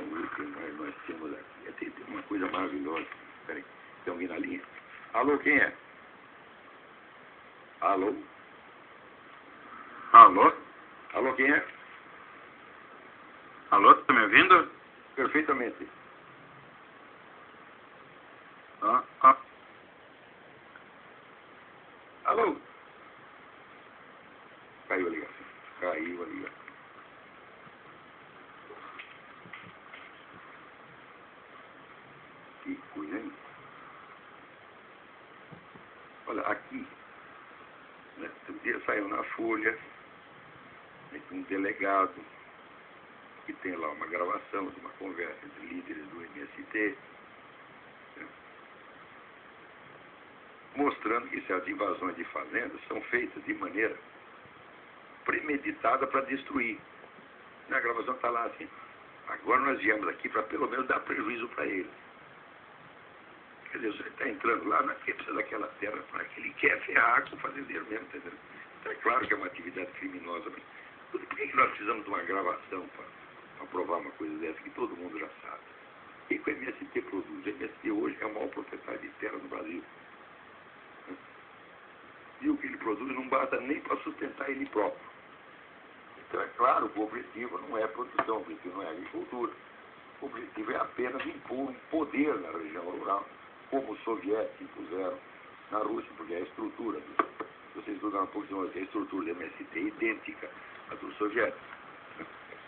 vamos ver o que nós temos aqui. Tem uma coisa maravilhosa. Peraí, tem alguém na linha? Alô, quem é? Alô? Alô? Alô, quem é? Alô, tá me ouvindo? Perfeitamente. Ah. Alô? Caiu a ligação. Caiu a ligação. Que coisa, hein? Olha, aqui, né, um dia saiu na Folha, né, um delegado que tem lá uma gravação de uma conversa entre líderes do MST, né, mostrando que certas invasões de fazendas são feitas de maneira premeditada para destruir. Na gravação está lá assim, agora nós viemos aqui para pelo menos dar prejuízo para eles. Quer dizer, você está entrando lá, não é porque precisa daquela terra, para que ele quer ferrar com o fazendeiro mesmo, entendeu? Então é claro que é uma atividade criminosa, mas por que nós precisamos de uma gravação para provar uma coisa dessa que todo mundo já sabe? O que o MST produz? O MST hoje é o maior proprietário de terra no Brasil. E o que ele produz não basta nem para sustentar ele próprio. Então é claro que o objetivo não é a produção, o objetivo não é a agricultura. O objetivo é apenas impor um poder na região rural, como os soviéticos impuseram na Rússia, porque a estrutura, vocês estudaram um pouco de novo, a estrutura do MST é idêntica à dos soviéticos.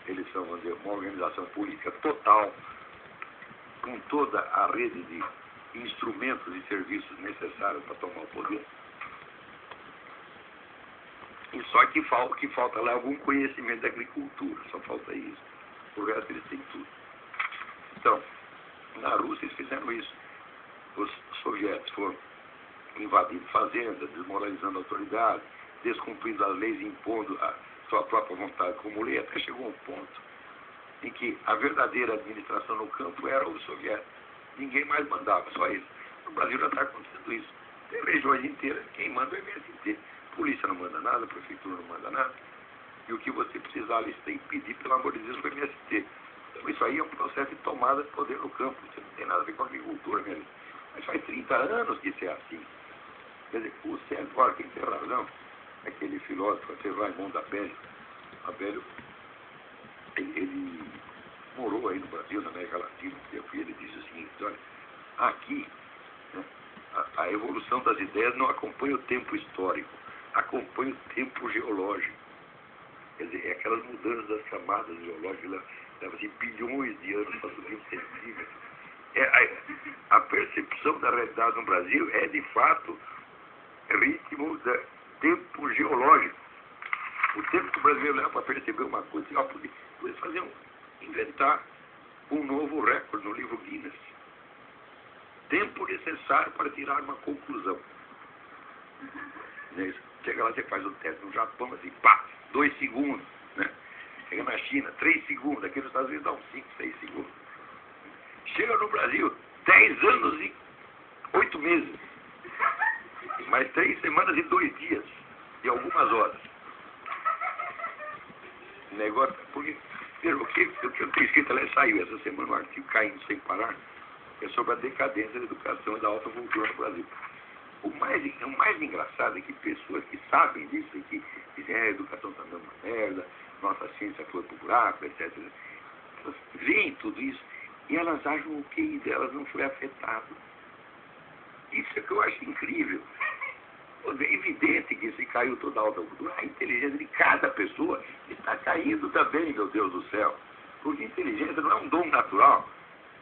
Eles são, vamos dizer, uma organização política total, com toda a rede de instrumentos e serviços necessários para tomar o poder. E só que falta lá algum conhecimento da agricultura, só falta isso. O resto eles têm tudo. Então, na Rússia eles fizeram isso. Os soviéticos foram invadindo fazendas, desmoralizando a autoridade, descumprindo as leis, impondo a sua própria vontade como lei, até chegou um ponto em que a verdadeira administração no campo era os soviéticos. Ninguém mais mandava, só eles. No Brasil já está acontecendo isso. Tem regiões inteiras, quem manda é o MST. Polícia não manda nada, a prefeitura não manda nada. E o que você precisar, eles têm que pedir, pelo amor de Deus, para o MST. Então isso aí é um processo de tomada de poder no campo. Isso não tem nada a ver com a agricultura mesmo. Mas faz 30 anos que isso é assim. Quer dizer, o Sérgio, olha, quem tem razão, aquele filósofo, aquele Raimundo Abelio. Abelio, ele morou aí no Brasil, na América Latina, e ele disse o seguinte, olha, aqui, né, a evolução das ideias não acompanha o tempo histórico, acompanha o tempo geológico. Quer dizer, é aquelas mudanças das camadas geológicas, leva-se bilhões de anos para subir um centímetro. A percepção da realidade no Brasil é, de fato, ritmo de tempo geológico. O tempo que o brasileiro leva para perceber uma coisa, podia fazer inventar um novo recorde no livro Guinness. Tempo necessário para tirar uma conclusão. Chega lá, você faz o teste no Japão, assim, pá, 2 segundos, né? Chega na China, 3 segundos, aqui nos Estados Unidos dá uns 5, 6 segundos. Chega no Brasil, 10 anos e 8 meses. Mais 3 semanas e 2 dias. E algumas horas. Negócio, porque o que eu tenho escrito, ela saiu essa semana, um artigo caindo sem parar, é sobre a decadência da educação e da alta cultura no Brasil. O mais engraçado é que pessoas que sabem disso, e que dizem, a educação está dando uma merda, nossa ciência foi pro buraco, etc. Elas veem tudo isso e elas acham que o QI delas não foi afetado. Isso é que eu acho incrível. É evidente que se caiu toda a alta cultura, a inteligência de cada pessoa está caindo também, meu Deus do céu. Porque inteligência não é um dom natural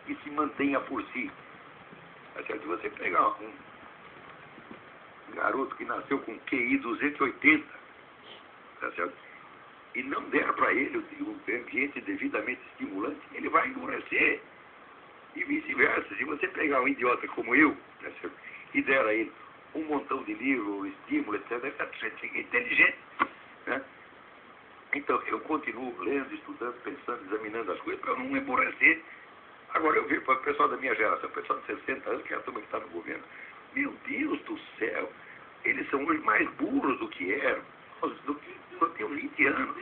que se mantenha por si. Tá certo? Se você pegar um garoto que nasceu com QI 280, tá certo? E não der para ele um ambiente devidamente estimulante, ele vai endurecer. E vice-versa. Se você pegar um idiota como eu, tá certo? E der a ele um montão de livros, estímulo, etc., ele fica inteligente. Né? Então, eu continuo lendo, estudando, pensando, examinando as coisas, para não emborrecer. Agora, eu vejo para o pessoal da minha geração, o pessoal de 60 anos, que é a turma que está no governo, meu Deus do céu, eles são hoje mais burros do que eram, do que quando tinham 20 anos.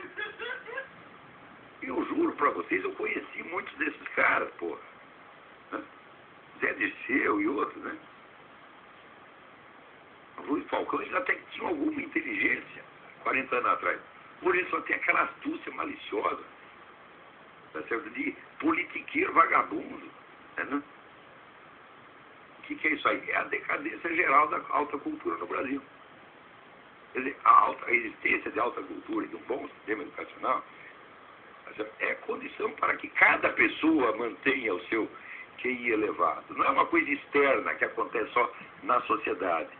Eu juro, para vocês, eu conheci muitos desses caras, porra. Né? Zé Dirceu e outros, né? O Luiz Falcão, eles até que tinham alguma inteligência 40 anos atrás. Por isso só tem aquela astúcia maliciosa, tá certo? De politiqueiro vagabundo. Né? O que é isso aí? É a decadência geral da alta cultura no Brasil. Quer dizer, a existência de alta cultura e de um bom sistema educacional é condição para que cada pessoa mantenha o seu QI elevado. Não é uma coisa externa que acontece só na sociedade.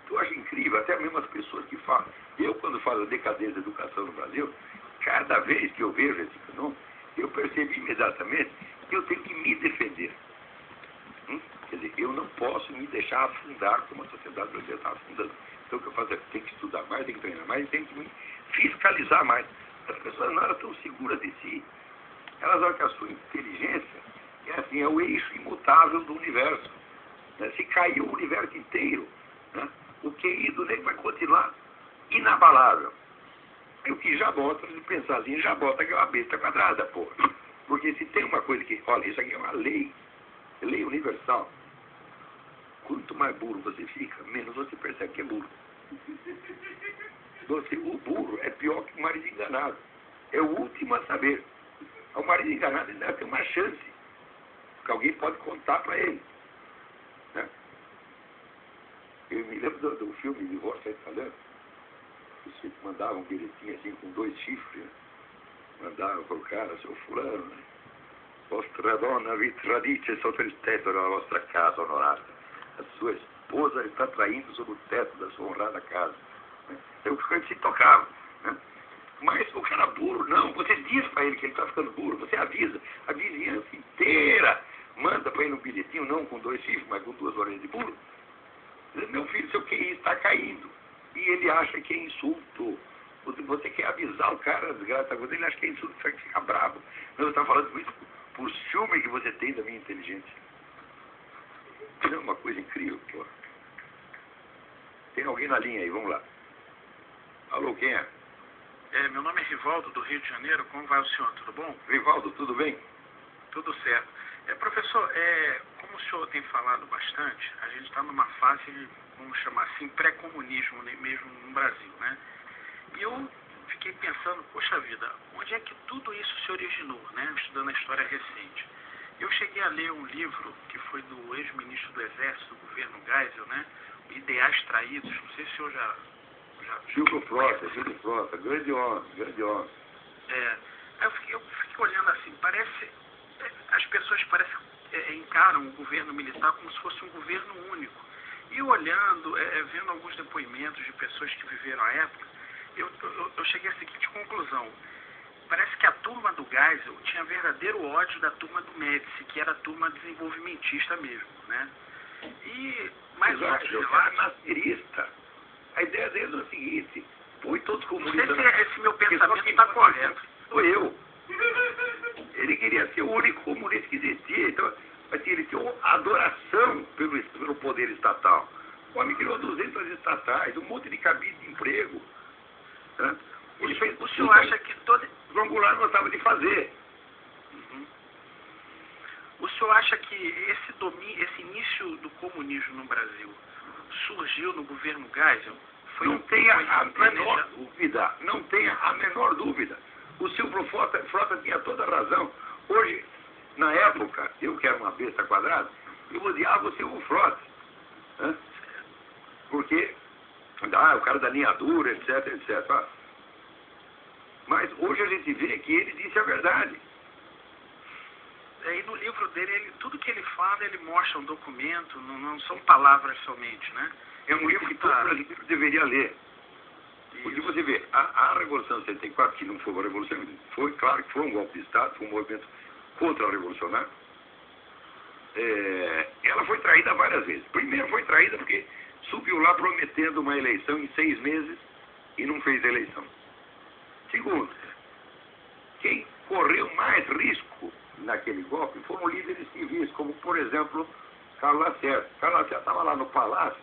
Eu acho incrível, até mesmo as pessoas que falam. Eu, quando falo da decadência da educação no Brasil, cada vez que eu vejo esse fenômeno, eu percebi imediatamente que eu tenho que me defender. Quer dizer, eu não posso me deixar afundar como a sociedade brasileira está afundando. Então o que eu faço é que tenho que estudar mais, tenho que treinar mais, tenho que me fiscalizar mais. As pessoas não eram tão seguras de si. Elas acham que a sua inteligência é o eixo imutável do universo. Né? Se cair o universo inteiro, né? O QI do negro vai continuar inabalável. E o que já bota, se pensar assim, já bota que é uma besta quadrada, porra. Porque se tem uma coisa que, olha, isso aqui é uma lei universal. Quanto mais burro você fica, menos você percebe que é burro. O burro é pior que o marido enganado. É o último a saber. O marido enganado ainda tem uma chance. Que alguém pode contar para ele. Né? Eu me lembro do filme Divórcio Italiano. Você mandava um bilhetinho assim com 2 chifres. Né? Mandava para o cara, seu fulano. Né? Vostra donna vi tradisce sotto il tetto della vostra casa onorata. A sua esposa está traindo sob o teto da sua honrada casa. Né? É o que se tocava. Né? Mas o cara burro, não. Você diz para ele que ele está ficando burro. Você avisa. A vizinhança inteira manda para ele um bilhetinho, não com 2 chifres, mas com 2 orelhas de burro. Meu filho, seu QI está caindo. E ele acha que é insulto. Você quer avisar o cara, desgraça, ele acha que é insulto, você fica bravo. Não, eu estava falando isso por ciúme que você tem da minha inteligência. É uma coisa incrível, pô. Tem alguém na linha aí, vamos lá. Alô, quem é? Meu nome é Rivaldo, do Rio de Janeiro. Como vai o senhor? Tudo bom? Rivaldo, tudo bem? Tudo certo. Professor, como o senhor tem falado bastante, a gente está numa fase, vamos chamar assim, pré-comunismo mesmo no Brasil, né? E eu fiquei pensando, poxa vida, onde é que tudo isso se originou, né? Estudando a história recente. Eu cheguei a ler um livro que foi do ex-ministro do Exército, do governo Geisel, né? Ideais Traídos. Não sei se o senhor já Silvio Frota, grande homem. Eu fiquei olhando assim, as pessoas parecem encaram o governo militar como se fosse um governo único. E olhando, vendo alguns depoimentos de pessoas que viveram a época, eu cheguei à seguinte conclusão. Parece que a turma do Geisel tinha verdadeiro ódio da turma do Médici, que era a turma desenvolvimentista mesmo, né? E mais outros relatos... nascerista. A ideia dele é o seguinte, põe todos os comunistas... Não sei se esse meu pensamento está correto. Sou eu. Ele queria ser o único comunista que existia, então assim, ele tinha uma adoração pelo poder estatal. O homem criou 200 estatais, um monte de cabide de emprego. Né? O senhor acha que todo... João Goulart gostava de fazer. O senhor acha que esse início do comunismo no Brasil surgiu no governo Geisel? Não tenha a menor dúvida. O Silvio Frota tinha toda a razão. Hoje, na época, eu que era uma besta quadrada, eu odiava o Silvio Frota. Né? Porque, o cara da linha dura, etc. Mas hoje a gente vê que ele disse a verdade. E no livro dele, tudo que ele fala, ele mostra um documento, não são palavras somente, né? É um livro que todo brasileiro deveria ler. Porque você vê, a Revolução de 64, que não foi uma revolução, foi claro que foi um golpe de Estado, foi um movimento contra-revolucionário, ela foi traída várias vezes. Primeiro foi traída porque subiu lá prometendo uma eleição em 6 meses e não fez eleição. Segundo, quem correu mais risco naquele golpe foram líderes civis, como, por exemplo, Carlos Lacerda. Carlos Lacerda estava lá no palácio,